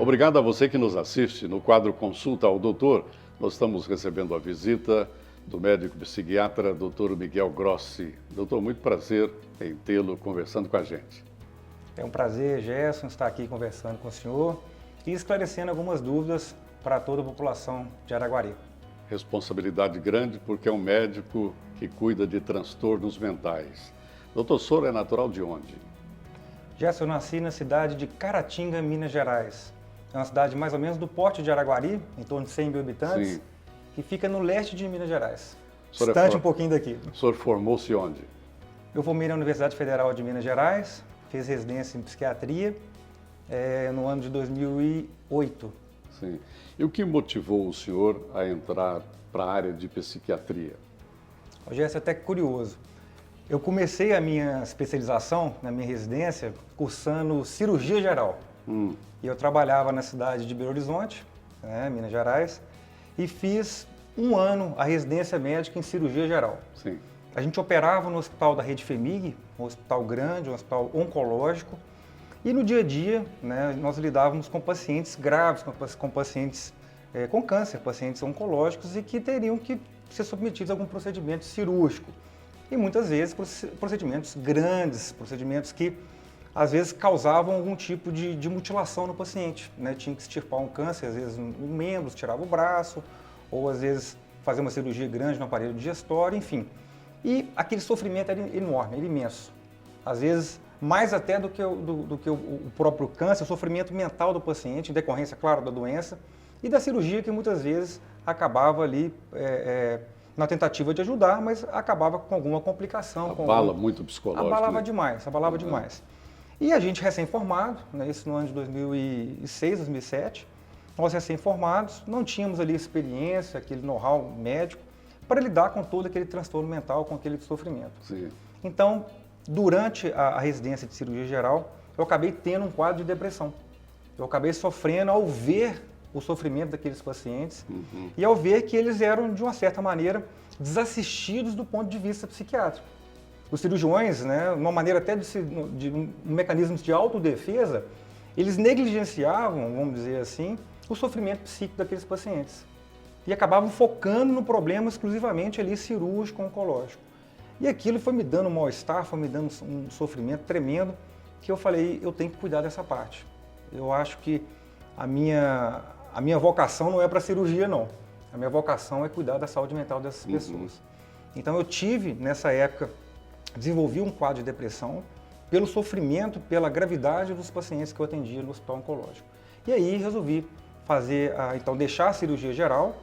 Obrigado a você que nos assiste. No quadro Consulta ao Doutor, nós estamos recebendo a visita do médico psiquiatra Dr. Miguel Grossi. Doutor, muito prazer em tê-lo conversando com a gente. É um prazer, Gerson, estar aqui conversando com o senhor e esclarecendo algumas dúvidas para toda a população de Araguari. Responsabilidade grande porque é um médico que cuida de transtornos mentais. Doutor, o senhor é natural de onde? Gerson, eu nasci na cidade de Caratinga, Minas Gerais. É uma cidade mais ou menos do porte de Araguari, em torno de 100 mil habitantes, Sim. que fica no leste de Minas Gerais, senhor distante um pouquinho daqui. O senhor formou-se onde? Eu formei na Universidade Federal de Minas Gerais, fiz residência em psiquiatria no ano de 2008. Sim. E o que motivou o senhor a entrar para a área de psiquiatria? Gerson, é até curioso. Eu comecei a minha especialização na minha residência cursando cirurgia geral. E eu trabalhava na cidade de Belo Horizonte, Minas Gerais, e fiz um ano a residência médica em cirurgia geral. Sim. A gente operava no hospital da Rede FEMIG, um hospital grande, um hospital oncológico, e no dia a dia nós lidávamos com pacientes graves, com pacientes com câncer, pacientes oncológicos e que teriam que ser submetidos a algum procedimento cirúrgico. E muitas vezes procedimentos grandes, procedimentos que às vezes causavam algum tipo de mutilação no paciente. Tinha que extirpar um câncer, às vezes um membro, tirava o braço, ou às vezes fazer uma cirurgia grande no aparelho digestório, enfim. E aquele sofrimento era enorme, era imenso. Às vezes, mais até do que o próprio câncer, o sofrimento mental do paciente, em decorrência, claro, da doença, e da cirurgia que muitas vezes acabava ali na tentativa de ajudar, mas acabava com alguma complicação. Abala muito psicológico. Abalava demais, abalava demais. E a gente recém-formado, isso no ano de 2006, 2007, nós recém-formados, não tínhamos ali experiência, aquele know-how médico, para lidar com todo aquele transtorno mental, com aquele sofrimento. Sim. Então, durante a residência de cirurgia geral, eu acabei tendo um quadro de depressão. Eu acabei sofrendo ao ver o sofrimento daqueles pacientes e ao ver que eles eram, de uma certa maneira, desassistidos do ponto de vista psiquiátrico. Os cirurgiões, uma maneira até de um mecanismo de autodefesa, eles negligenciavam, vamos dizer assim, o sofrimento psíquico daqueles pacientes. E acabavam focando no problema exclusivamente ali cirúrgico, oncológico. E aquilo foi me dando um mal-estar, foi me dando um sofrimento tremendo, que eu falei, eu tenho que cuidar dessa parte. Eu acho que a minha vocação não é para cirurgia, não. A minha vocação é cuidar da saúde mental dessas pessoas. Então eu tive, nessa época, desenvolvi um quadro de depressão pelo sofrimento, pela gravidade dos pacientes que eu atendia no hospital oncológico. E aí resolvi então deixar a cirurgia geral,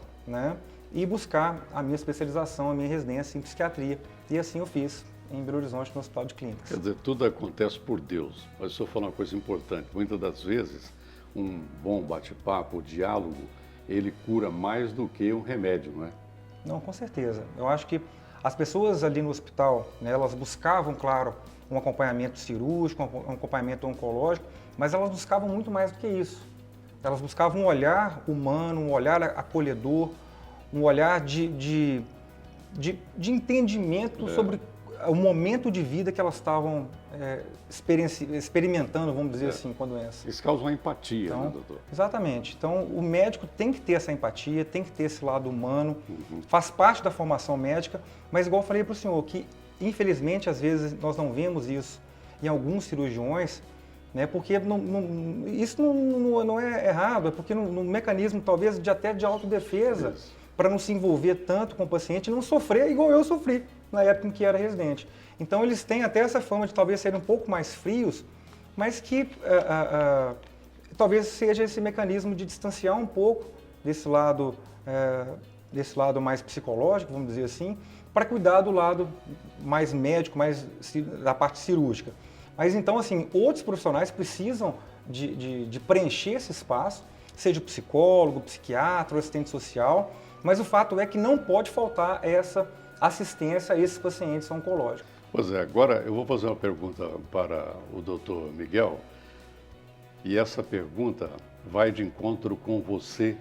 e buscar a minha especialização, a minha residência em psiquiatria. E assim eu fiz em Belo Horizonte, no Hospital de Clínicas. Quer dizer, tudo acontece por Deus. Mas o senhor falou uma coisa importante. Muitas das vezes, um bom bate-papo, diálogo, ele cura mais do que um remédio, não é? Não, com certeza. Eu acho que as pessoas ali no hospital, elas buscavam, claro, um acompanhamento cirúrgico, um acompanhamento oncológico, mas elas buscavam muito mais do que isso. Elas buscavam um olhar humano, um olhar acolhedor, um olhar de entendimento sobre o momento de vida que elas estavam experimentando, vamos dizer assim, com a doença. Isso causa uma empatia, então, doutor? Exatamente. Então, o médico tem que ter essa empatia, tem que ter esse lado humano, faz parte da formação médica, mas igual eu falei para o senhor, que infelizmente, às vezes, nós não vemos isso em alguns cirurgiões, porque isso não é errado, é porque no mecanismo, talvez, até de autodefesa, para não se envolver tanto com o paciente e não sofrer igual eu sofri na época em que era residente. Então, eles têm até essa fama de talvez serem um pouco mais frios, mas que talvez seja esse mecanismo de distanciar um pouco desse lado mais psicológico, vamos dizer assim, para cuidar do lado mais médico, mais da parte cirúrgica. Mas então, assim, outros profissionais precisam de preencher esse espaço, seja o psicólogo, o psiquiatra, o assistente social, mas o fato é que não pode faltar essa assistência a esses pacientes oncológicos. Pois é, agora eu vou fazer uma pergunta para o doutor Miguel, e essa pergunta vai de encontro com você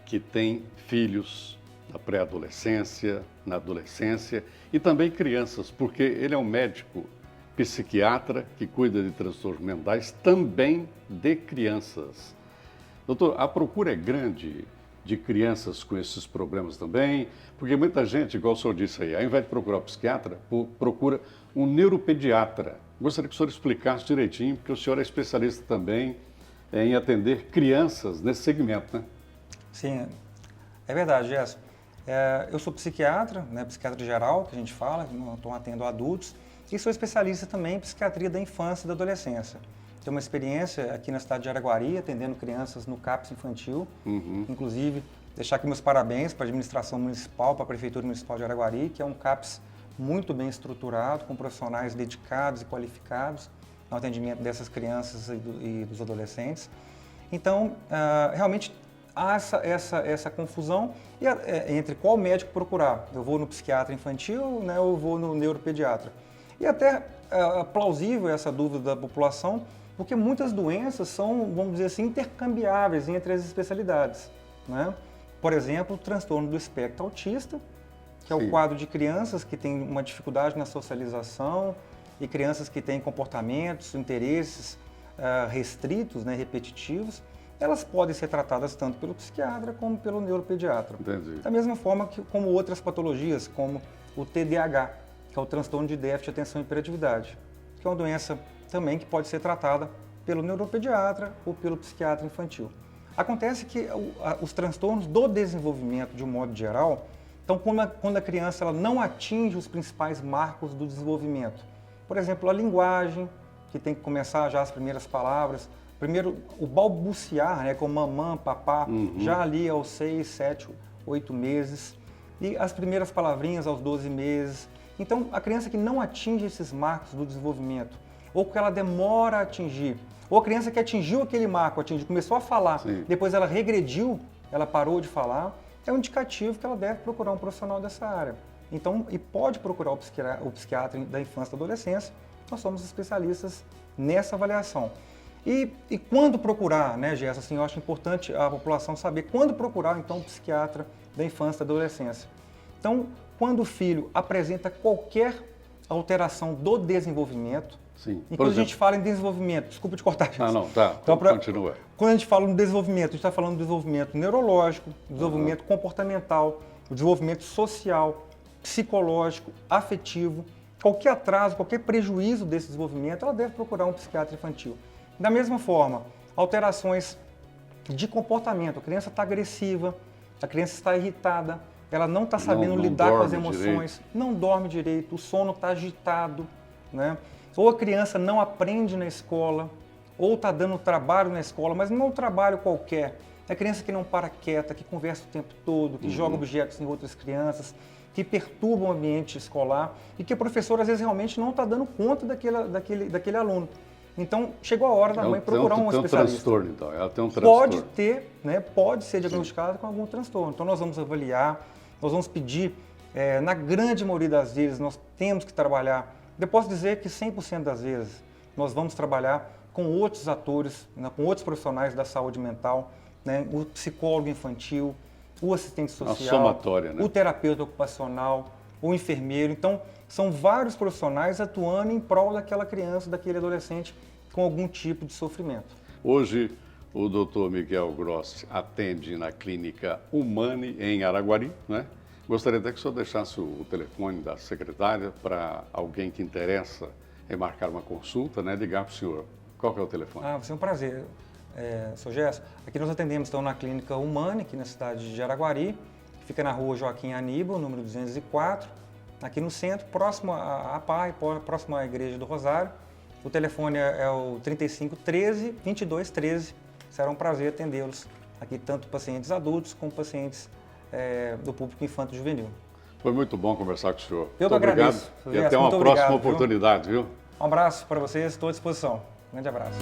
que tem filhos na pré-adolescência, na adolescência e também crianças, porque ele é um médico psiquiatra que cuida de transtornos mentais também de crianças. Doutor, a procura é grande de crianças com esses problemas também, porque muita gente, igual o senhor disse aí, ao invés de procurar o psiquiatra, procura um neuropediatra. Gostaria que o senhor explicasse direitinho, porque o senhor é especialista também em atender crianças nesse segmento, né? Sim, é verdade, Gerson. Eu sou psiquiatra, né, psiquiatra geral, que a gente fala, não atendo adultos, e sou especialista também em psiquiatria da infância e da adolescência. Tenho uma experiência aqui na cidade de Araguari, atendendo crianças no CAPS infantil. Inclusive, deixar aqui meus parabéns para a administração municipal, para a Prefeitura Municipal de Araguari, que é um CAPS muito bem estruturado, com profissionais dedicados e qualificados no atendimento dessas crianças e dos adolescentes. Então, realmente há essa confusão entre qual médico procurar. Eu vou no psiquiatra infantil, né, ou eu vou no neuropediatra. E até é plausível essa dúvida da população, porque muitas doenças são, vamos dizer assim, intercambiáveis entre as especialidades, né? Por exemplo, o transtorno do espectro autista, que é o quadro de crianças que têm uma dificuldade na socialização e crianças que têm comportamentos, interesses restritos, né, repetitivos, elas podem ser tratadas tanto pelo psiquiatra como pelo neuropediatra. Entendi. Da mesma forma que como outras patologias, como o TDAH, que é o transtorno de déficit de atenção e hiperatividade, que é uma doença também que pode ser tratada pelo neuropediatra ou pelo psiquiatra infantil. Acontece que os transtornos do desenvolvimento, de um modo geral, então quando a criança ela não atinge os principais marcos do desenvolvimento, por exemplo, a linguagem, que tem que começar já as primeiras palavras, primeiro o balbuciar, né, como mamã, papá, já ali aos 6, 7, 8 meses, e as primeiras palavrinhas aos 12 meses. Então, a criança que não atinge esses marcos do desenvolvimento, ou que ela demora a atingir, ou a criança que atingiu aquele marco, começou a falar, depois ela regrediu, ela parou de falar, é um indicativo que ela deve procurar um profissional dessa área. Então, e pode procurar o psiquiatra da infância e da adolescência, nós somos especialistas nessa avaliação. E quando procurar, né, Gerson, assim, eu acho importante a população saber quando procurar, então, o psiquiatra da infância e da adolescência. Então, quando o filho apresenta qualquer alteração do desenvolvimento, e quando a gente fala em desenvolvimento, desculpa te cortar, Gerson. Não, tá, então, continua. Quando a gente fala no desenvolvimento, a gente está falando do desenvolvimento neurológico, desenvolvimento comportamental, o desenvolvimento social, psicológico, afetivo, qualquer atraso, qualquer prejuízo desse desenvolvimento, ela deve procurar um psiquiatra infantil. Da mesma forma, alterações de comportamento, a criança está agressiva, a criança está irritada, ela não está sabendo lidar com as emoções, não dorme direito, o sono está agitado, né? Ou a criança não aprende na escola, ou está dando trabalho na escola, mas não é um trabalho qualquer. É a criança que não para quieta, que conversa o tempo todo, que joga objetos em outras crianças, que perturba o ambiente escolar e que o professor às vezes realmente não está dando conta daquele aluno. Então, chegou a hora da mãe procurar um especialista. Tem um transtorno, então. Ela tem um transtorno. Pode ter, né, pode ser diagnosticada com algum transtorno. Então, nós vamos avaliar, nós vamos pedir, na grande maioria das vezes, nós temos que trabalhar. Eu posso dizer que 100% das vezes, nós vamos trabalhar com outros atores, né, com outros profissionais da saúde mental, né, o psicólogo infantil, o assistente social, somatória, né? O terapeuta ocupacional, o enfermeiro. Então, são vários profissionais atuando em prol daquela criança, daquele adolescente com algum tipo de sofrimento. Hoje, o Dr. Miguel Grossi atende na clínica Humane, em Araguari, né? Gostaria até que o senhor deixasse o telefone da secretária para alguém que interessa em marcar uma consulta, né? Ligar para o senhor. Qual que é o telefone? Vai ser um prazer, Sr. Gerson. Aqui nós atendemos então na clínica Humane, aqui na cidade de Araguari, que fica na rua Joaquim Aníbal, número 204, aqui no centro, próximo à PAI, próximo à Igreja do Rosário. O telefone é o 3513-2213. Será um prazer atendê-los aqui, tanto pacientes adultos como pacientes do público infanto-juvenil. Foi muito bom conversar com o senhor. Eu que agradeço. E até uma próxima oportunidade, viu? Um abraço para vocês, estou à disposição. Um grande abraço.